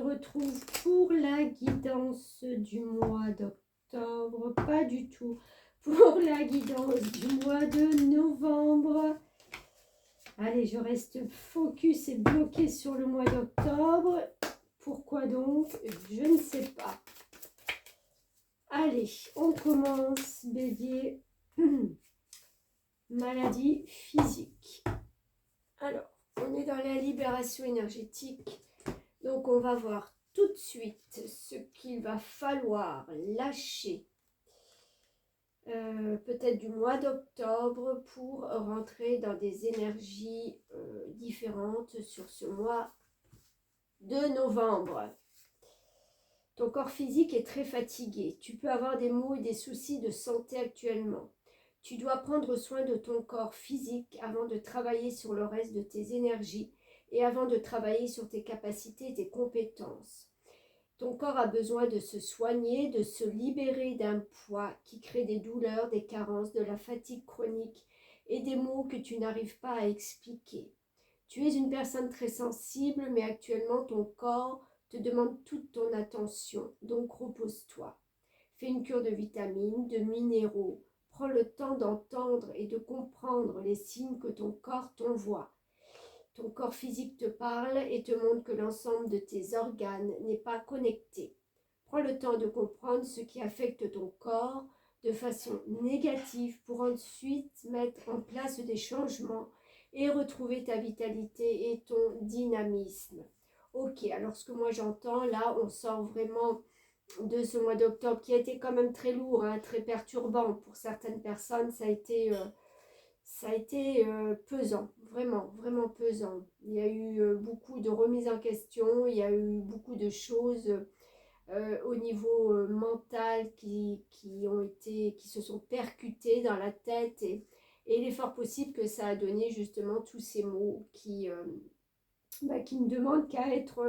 retrouve pour la guidance du mois d'octobre. Pas du tout. Pour la guidance du mois de novembre. Allez, je reste focus et bloqué sur le mois d'octobre. Pourquoi donc? Je ne sais pas. Allez, on commence, Bélier. Maladie physique. Alors, on est dans la libération énergétique. Donc, on va voir tout de suite ce qu'il va falloir lâcher. Peut-être du mois d'octobre pour rentrer dans des énergies différentes sur ce mois de novembre. Ton corps physique est très fatigué. Tu peux avoir des maux et des soucis de santé actuellement. Tu dois prendre soin de ton corps physique avant de travailler sur le reste de tes énergies et avant de travailler sur tes capacités et tes compétences. Ton corps a besoin de se soigner, de se libérer d'un poids qui crée des douleurs, des carences, de la fatigue chronique et des maux que tu n'arrives pas à expliquer. Tu es une personne très sensible, mais actuellement ton corps te demande toute ton attention, donc repose-toi. Fais une cure de vitamines, de minéraux. Prends le temps d'entendre et de comprendre les signes que ton corps t'envoie. Ton corps physique te parle et te montre que l'ensemble de tes organes n'est pas connecté. Prends le temps de comprendre ce qui affecte ton corps de façon négative pour ensuite mettre en place des changements et retrouver ta vitalité et ton dynamisme. Ok, alors ce que moi j'entends, là, on sort vraiment de ce mois d'octobre qui a été quand même très lourd, hein, très perturbant. Pour certaines personnes, ça a été pesant, vraiment, vraiment pesant. Il y a eu beaucoup de remises en question, il y a eu beaucoup de choses au niveau mental qui se sont percutées dans la tête et il est fort possible que ça a donné justement tous ces mots qui ne demandent qu'à être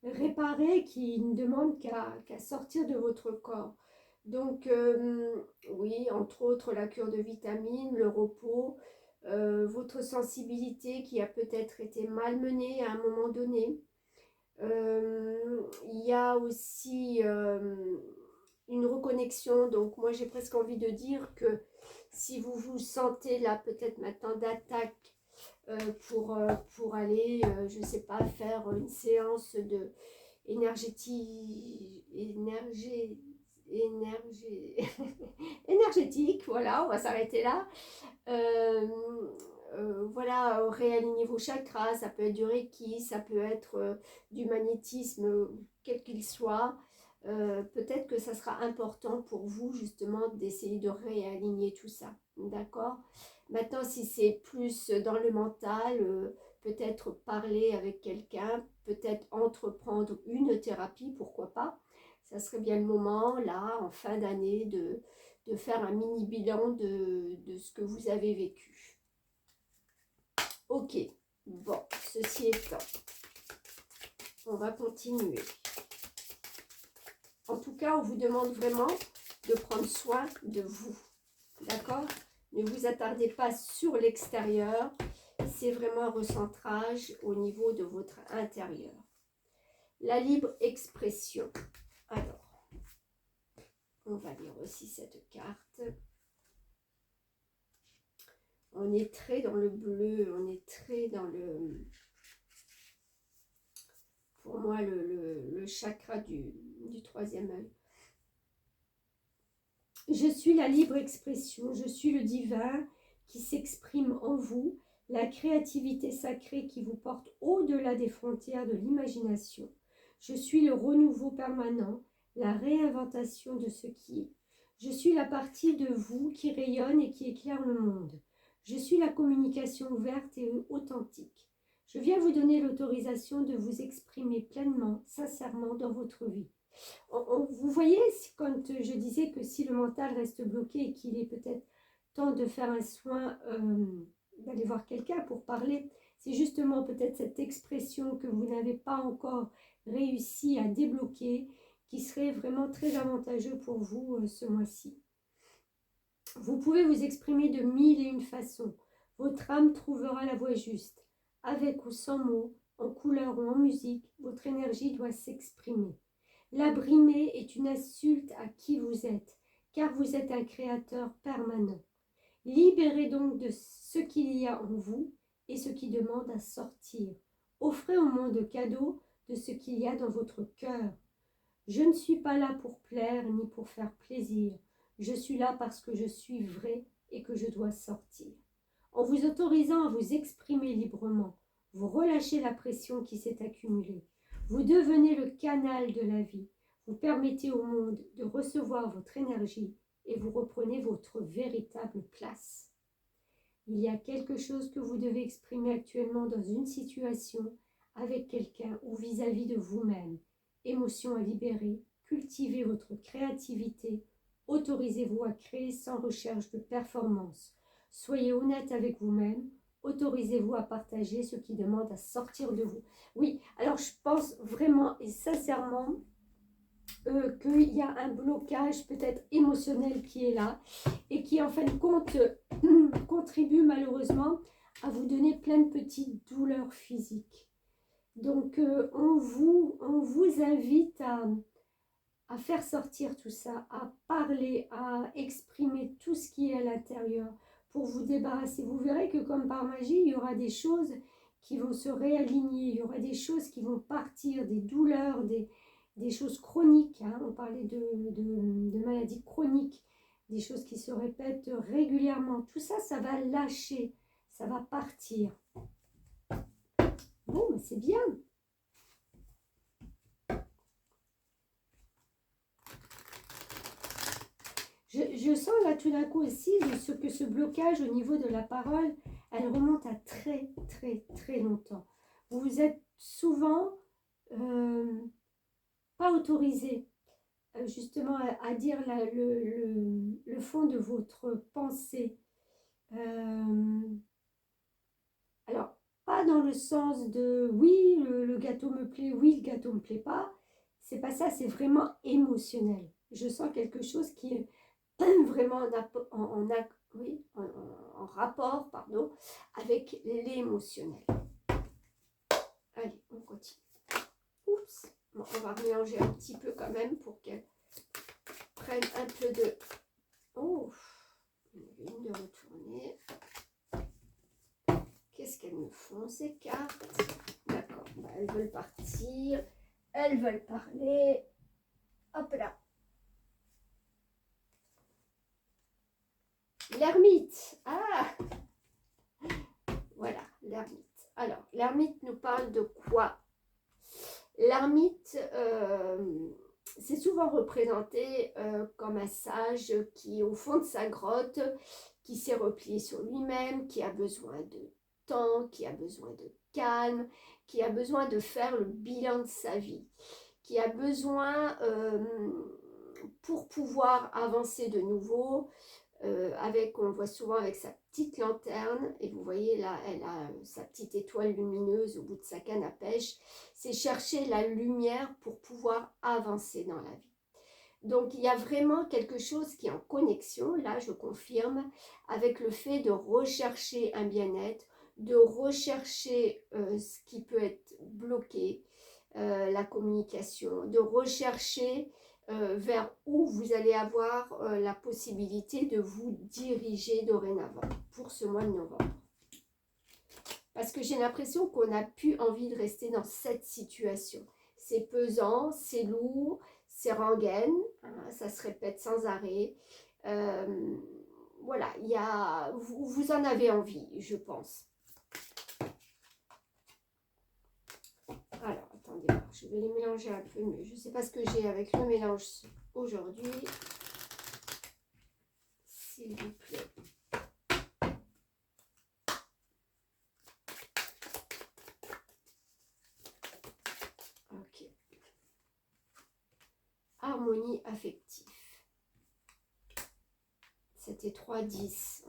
réparés, qui ne demandent qu'à sortir de votre corps. Donc, oui, entre autres, la cure de vitamines, le repos, votre sensibilité qui a peut-être été malmenée à un moment donné. Il y a aussi une reconnexion. Donc, moi, j'ai presque envie de dire que si vous vous sentez là, peut-être maintenant d'attaque pour aller, je ne sais pas, faire une séance de énergétique, voilà, on va s'arrêter là. Voilà, réaligner vos chakras, ça peut être du Reiki, ça peut être du magnétisme, quel qu'il soit. Peut-être que ça sera important pour vous justement d'essayer de réaligner tout ça, d'accord? Maintenant, si c'est plus dans le mental, peut-être parler avec quelqu'un, peut-être entreprendre une thérapie, pourquoi pas. Ça serait bien le moment, là, en fin d'année, de faire un mini bilan de ce que vous avez vécu. Ok, bon, ceci étant, on va continuer. En tout cas, on vous demande vraiment de prendre soin de vous, d'accord? Ne vous attardez pas sur l'extérieur, c'est vraiment un recentrage au niveau de votre intérieur. La libre expression. Alors, on va lire aussi cette carte. On est très dans le bleu, on est très dans le... Pour moi, le chakra du troisième œil. Je suis la libre expression, je suis le divin qui s'exprime en vous, la créativité sacrée qui vous porte au-delà des frontières de l'imagination. Je suis le renouveau permanent, la réinventation de ce qui est. Je suis la partie de vous qui rayonne et qui éclaire le monde. Je suis la communication ouverte et authentique. Je viens vous donner l'autorisation de vous exprimer pleinement, sincèrement dans votre vie. Vous voyez, quand je disais que si le mental reste bloqué et qu'il est peut-être temps de faire un soin, d'aller voir quelqu'un pour parler, c'est justement peut-être cette expression que vous n'avez pas encore réussi à débloquer qui serait vraiment très avantageux pour vous ce mois-ci. Vous pouvez vous exprimer de 1001 façons. Votre âme trouvera la voie juste, avec ou sans mots, en couleur ou en musique, votre énergie doit s'exprimer. La brimer est une insulte à qui vous êtes, car vous êtes un créateur permanent. Libérez donc de ce qu'il y a en vous et ce qui demande à sortir. Offrez au monde cadeau de ce qu'il y a dans votre cœur. Je ne suis pas là pour plaire ni pour faire plaisir. Je suis là parce que je suis vrai et que je dois sortir. En vous autorisant à vous exprimer librement, vous relâchez la pression qui s'est accumulée. Vous devenez le canal de la vie. Vous permettez au monde de recevoir votre énergie et vous reprenez votre véritable place. Il y a quelque chose que vous devez exprimer actuellement dans une situation avec quelqu'un ou vis-à-vis de vous-même. Émotion à libérer, cultivez votre créativité, autorisez-vous à créer sans recherche de performance. Soyez honnête avec vous-même, autorisez-vous à partager ce qui demande à sortir de vous. Oui, alors je pense vraiment et sincèrement qu'il y a un blocage peut-être émotionnel qui est là et qui en fin de compte contribue malheureusement à vous donner plein de petites douleurs physiques. Donc on vous invite à faire sortir tout ça, à parler, à exprimer tout ce qui est à l'intérieur pour vous débarrasser. Vous verrez que comme par magie, il y aura des choses qui vont se réaligner, il y aura des choses qui vont partir, des douleurs, des choses chroniques, hein. On parlait de maladies chroniques, des choses qui se répètent régulièrement. Tout ça, ça va lâcher, ça va partir. Bon, mais c'est bien. Je sens là tout d'un coup aussi que ce blocage au niveau de la parole, elle remonte à très, très, très longtemps. Vous êtes souvent pas autorisé justement à dire le fond de votre pensée. Alors, pas dans le sens de oui, le gâteau me plaît, oui, le gâteau me plaît pas. C'est pas ça, c'est vraiment émotionnel. Je sens quelque chose qui est vraiment en rapport avec l'émotionnel. Allez, on continue. Oups, bon, on va mélanger un petit peu quand même pour qu'elle prenne un peu de... Oh, une de retourner. Qu'est-ce qu'elles me font ces cartes? D'accord, bah, elles veulent partir, elles veulent parler. Hop là. L'ermite. Ah, voilà, l'ermite. Alors, l'ermite nous parle de quoi? L'ermite, c'est souvent représenté comme un sage qui, au fond de sa grotte, qui s'est replié sur lui-même, qui a besoin de temps, qui a besoin de calme, qui a besoin de faire le bilan de sa vie, qui a besoin, pour pouvoir avancer de nouveau, on le voit souvent avec sa petite lanterne, et vous voyez là, elle a sa petite étoile lumineuse au bout de sa canne à pêche. C'est chercher la lumière pour pouvoir avancer dans la vie. Donc il y a vraiment quelque chose qui est en connexion, là je confirme, avec le fait de rechercher un bien-être, de rechercher ce qui peut être bloqué, la communication, de rechercher vers où vous allez avoir la possibilité de vous diriger dorénavant pour ce mois de novembre. Parce que j'ai l'impression qu'on n'a plus envie de rester dans cette situation. C'est pesant, c'est lourd, c'est rengaine, hein, ça se répète sans arrêt. Voilà, vous en avez envie, je pense. Alors, attendez, je vais les mélanger un peu mieux. Je ne sais pas ce que j'ai avec le mélange aujourd'hui. S'il vous plaît. Ok. Harmonie affective. C'était 3-10.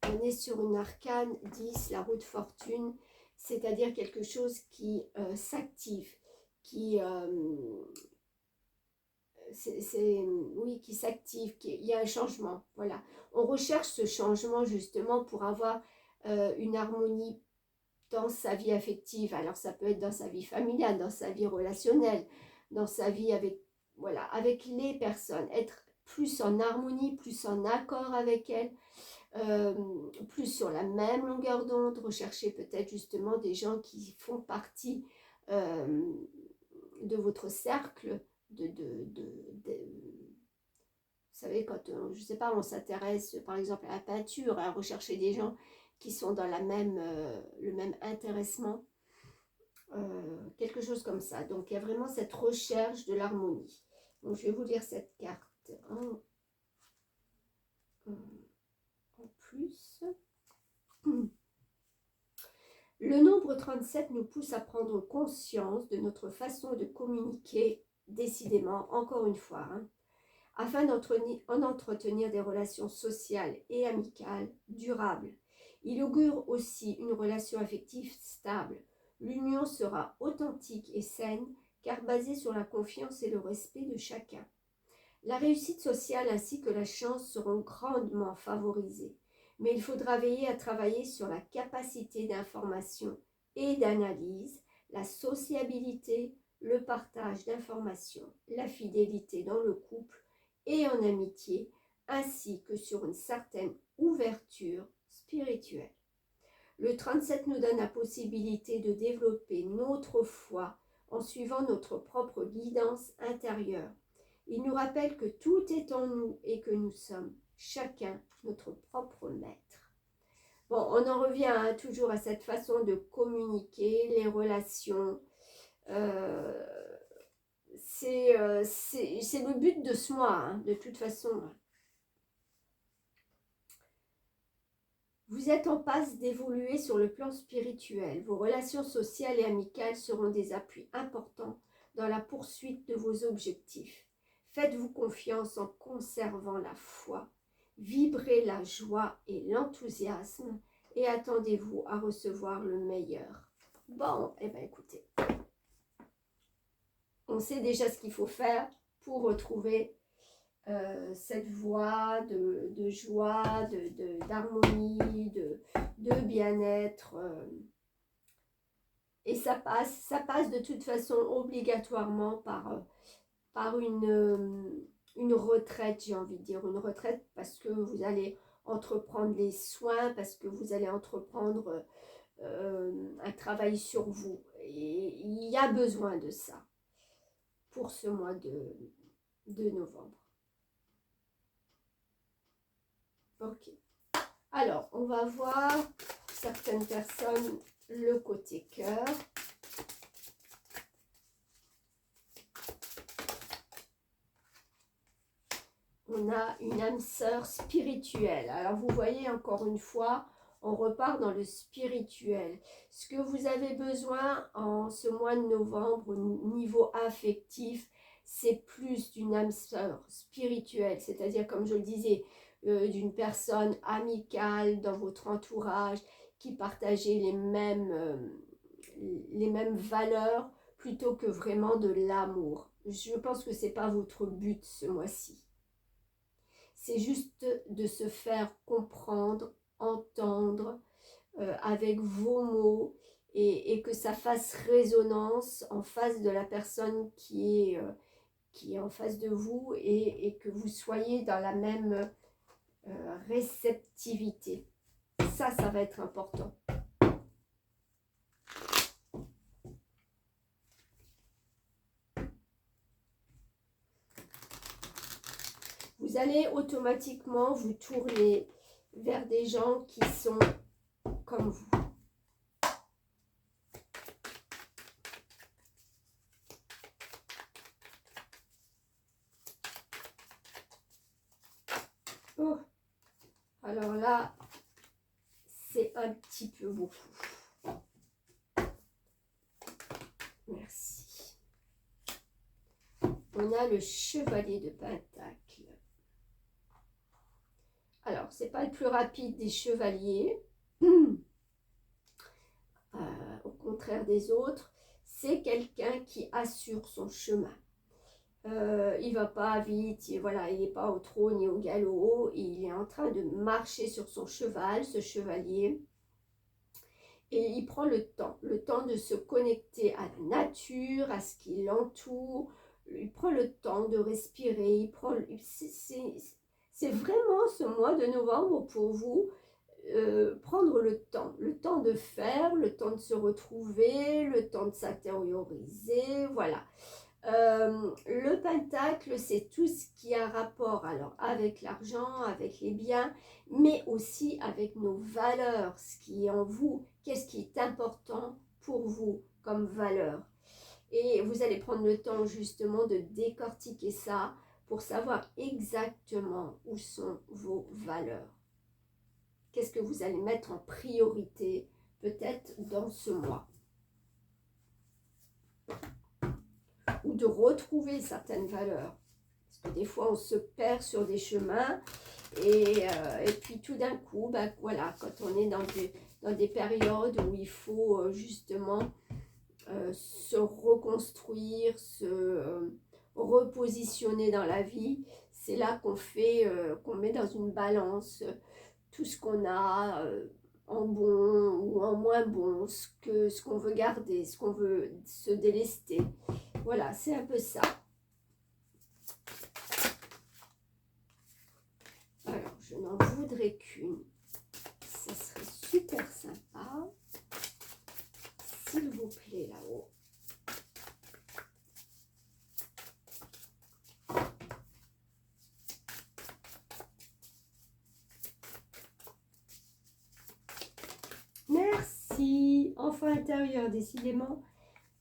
On est sur une arcane 10, la roue de fortune. C'est-à-dire quelque chose qui s'active, qui s'active, il y a un changement, voilà. On recherche ce changement justement pour avoir une harmonie dans sa vie affective. Alors ça peut être dans sa vie familiale, dans sa vie relationnelle, dans sa vie avec, voilà, avec les personnes, être plus en harmonie, plus en accord avec elles, plus sur la même longueur d'onde, rechercher peut-être justement des gens qui font partie de votre cercle, vous savez, quand, je ne sais pas, on s'intéresse par exemple à la peinture, à rechercher des gens qui sont dans la même, le même intéressement, quelque chose comme ça. Donc il y a vraiment cette recherche de l'harmonie. Donc je vais vous lire cette carte en plus. Le nombre 37 nous pousse à prendre conscience de notre façon de communiquer, décidément, encore une fois, afin d'entretenir des relations sociales et amicales durables. Il augure aussi une relation affective stable. L'union sera authentique et saine, car basée sur la confiance et le respect de chacun. La réussite sociale ainsi que la chance seront grandement favorisées, mais il faudra veiller à travailler sur la capacité d'information et d'analyse, la sociabilité, le partage d'informations, la fidélité dans le couple et en amitié, ainsi que sur une certaine ouverture spirituelle. Le 37 nous donne la possibilité de développer notre foi en suivant notre propre guidance intérieure. Il nous rappelle que tout est en nous et que nous sommes chacun notre propre maître. Bon, on en revient toujours à cette façon de communiquer, les relations. C'est le but de ce mois, de toute façon. Vous êtes en passe d'évoluer sur le plan spirituel. Vos relations sociales et amicales seront des appuis importants dans la poursuite de vos objectifs. Faites-vous confiance en conservant la foi. Vibrez la joie et l'enthousiasme et attendez-vous à recevoir le meilleur. Bon, eh bien écoutez, on sait déjà ce qu'il faut faire pour retrouver cette voie de joie, d'harmonie, de bien-être. Et ça passe de toute façon obligatoirement par une retraite, j'ai envie de dire. Une retraite parce que vous allez entreprendre les soins, parce que vous allez entreprendre un travail sur vous. Et il y a besoin de ça pour ce mois de novembre. Ok. Alors, on va voir certaines personnes, le côté cœur. On a une âme sœur spirituelle. Alors, vous voyez, encore une fois, on repart dans le spirituel. Ce que vous avez besoin en ce mois de novembre, au niveau affectif, c'est plus d'une âme sœur spirituelle. C'est-à-dire, comme je le disais, d'une personne amicale dans votre entourage qui partageait les mêmes valeurs plutôt que vraiment de l'amour. Je pense que ce n'est pas votre but ce mois-ci. C'est juste de se faire comprendre, entendre avec vos mots et que ça fasse résonance en face de la personne qui est en face de vous et que vous soyez dans la même réceptivité. Ça va être important. Vous allez automatiquement vous tourner vers des gens qui sont comme vous. Oh. Alors là, c'est un petit peu beaucoup. Merci. On a le chevalier de Pentacle. Alors, c'est pas le plus rapide des chevaliers. Au contraire des autres, c'est quelqu'un qui assure son chemin. Il va pas vite, il n'est pas au trot ni au galop, il est en train de marcher sur son cheval, ce chevalier. Et il prend le temps de se connecter à la nature, à ce qui l'entoure. Il prend le temps de respirer. C'est vraiment ce mois de novembre pour vous, prendre le temps de faire, le temps de se retrouver, le temps de s'intérioriser, voilà. Le pentacle, c'est tout ce qui a rapport alors avec l'argent, avec les biens, mais aussi avec nos valeurs, ce qui est en vous, qu'est-ce qui est important pour vous comme valeur. Et vous allez prendre le temps justement de décortiquer ça pour savoir exactement où sont vos valeurs. Qu'est-ce que vous allez mettre en priorité peut-être dans ce mois. Ou de retrouver certaines valeurs. Parce que des fois, on se perd sur des chemins et puis tout d'un coup, ben, voilà, quand on est dans des périodes où il faut justement se reconstruire, se repositionner dans la vie, c'est là qu'on met dans une balance tout ce qu'on a en bon ou en moins bon, ce qu'on veut garder, ce qu'on veut se délester. Voilà, c'est un peu ça. Alors, je n'en voudrais qu'une. Ça serait super sympa. S'il vous plaît, là-haut. Merci. Enfant intérieur, décidément.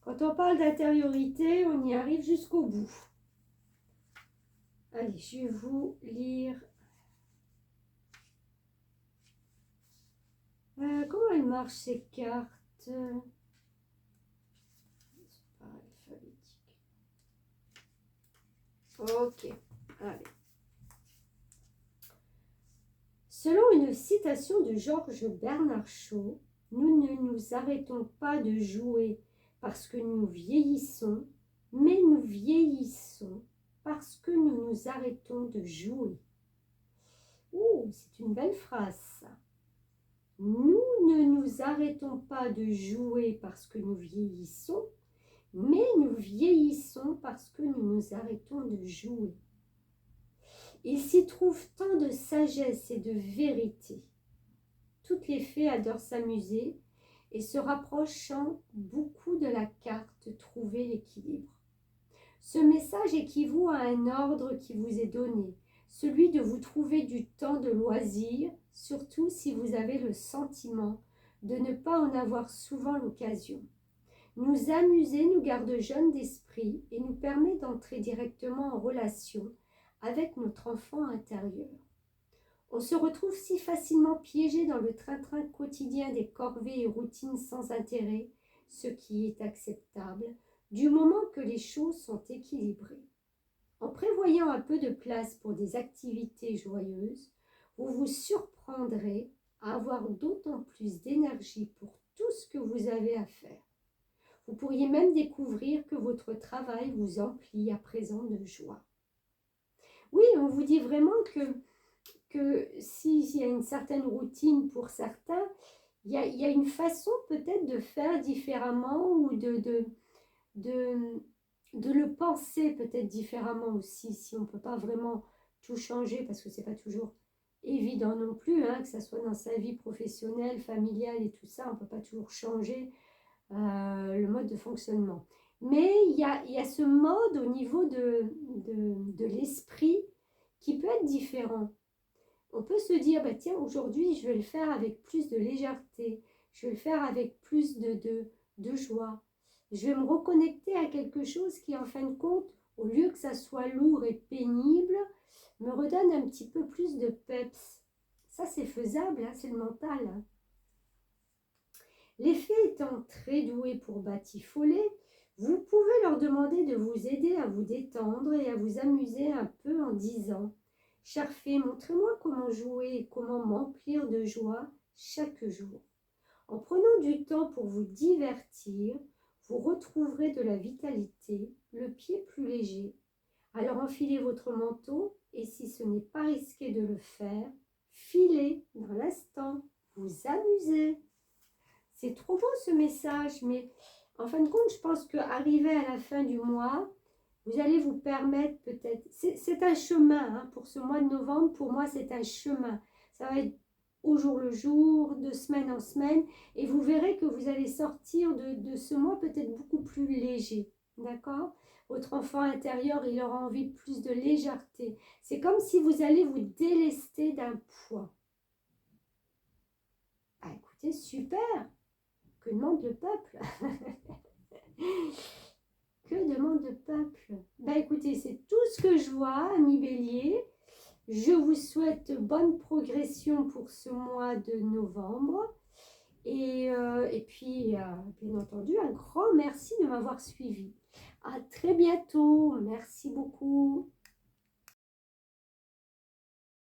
Quand on parle d'intériorité, on y arrive jusqu'au bout. Allez, je vais vous lire. Comment elles marchent ces cartes? C'est pas alphabétique. Ok, allez. Selon une citation de Georges Bernard Shaw, nous ne nous arrêtons pas de jouer parce que nous vieillissons, mais nous vieillissons parce que nous nous arrêtons de jouer. Ouh, c'est une belle phrase, ça. Nous ne nous arrêtons pas de jouer parce que nous vieillissons, mais nous vieillissons parce que nous nous arrêtons de jouer. Il s'y trouve tant de sagesse et de vérité. Toutes les fées adorent s'amuser et se rapprochant beaucoup de la carte trouver l'équilibre. Ce message équivaut à un ordre qui vous est donné, celui de vous trouver du temps de loisir, surtout si vous avez le sentiment de ne pas en avoir souvent l'occasion. Nous amuser nous garde jeunes d'esprit et nous permet d'entrer directement en relation avec notre enfant intérieur. On se retrouve si facilement piégé dans le train-train quotidien des corvées et routines sans intérêt, ce qui est acceptable, du moment que les choses sont équilibrées. En prévoyant un peu de place pour des activités joyeuses, vous vous surprendrez à avoir d'autant plus d'énergie pour tout ce que vous avez à faire. Vous pourriez même découvrir que votre travail vous emplit à présent de joie. Oui, on vous dit vraiment que s'il y a une certaine routine pour certains, il y a une façon peut-être de faire différemment ou de le penser peut-être différemment aussi, si on ne peut pas vraiment tout changer, parce que ce n'est pas toujours évident non plus, hein, que ce soit dans sa vie professionnelle, familiale et tout ça, on ne peut pas toujours changer le mode de fonctionnement. Mais il y a ce mode au niveau de l'esprit qui peut être différent. On peut se dire, bah, tiens, aujourd'hui, je vais le faire avec plus de légèreté, je vais le faire avec plus de joie. Je vais me reconnecter à quelque chose qui, en fin de compte, au lieu que ça soit lourd et pénible, me redonne un petit peu plus de peps. Ça, c'est faisable, hein, c'est le mental. Hein. Les fées étant très douées pour batifoler, vous pouvez leur demander de vous aider à vous détendre et à vous amuser un peu en disant « Chère fée, montrez-moi comment jouer et comment m'emplir de joie chaque jour. » En prenant du temps pour vous divertir, vous retrouverez de la vitalité, le pied plus léger. Alors enfilez votre manteau et si ce n'est pas risqué de le faire, filez dans l'instant, vous amusez. C'est trop beau ce message, mais en fin de compte, je pense qu'arrivé à la fin du mois, vous allez vous permettre peut-être, c'est un chemin, hein, pour ce mois de novembre, pour moi c'est un chemin. Ça va être au jour le jour, de semaine en semaine, et vous verrez que vous allez sortir de ce mois peut-être beaucoup plus léger, d'accord? Votre enfant intérieur, il aura envie de plus de légèreté. C'est comme si vous allez vous délester d'un poids. Ah, écoutez, super! Que demande le peuple? Que demande le peuple? Ben écoutez, c'est tout ce que je vois, ami Bélier. Je vous souhaite bonne progression pour ce mois de novembre. Et puis, bien entendu, un grand merci de m'avoir suivi. À très bientôt. Merci beaucoup.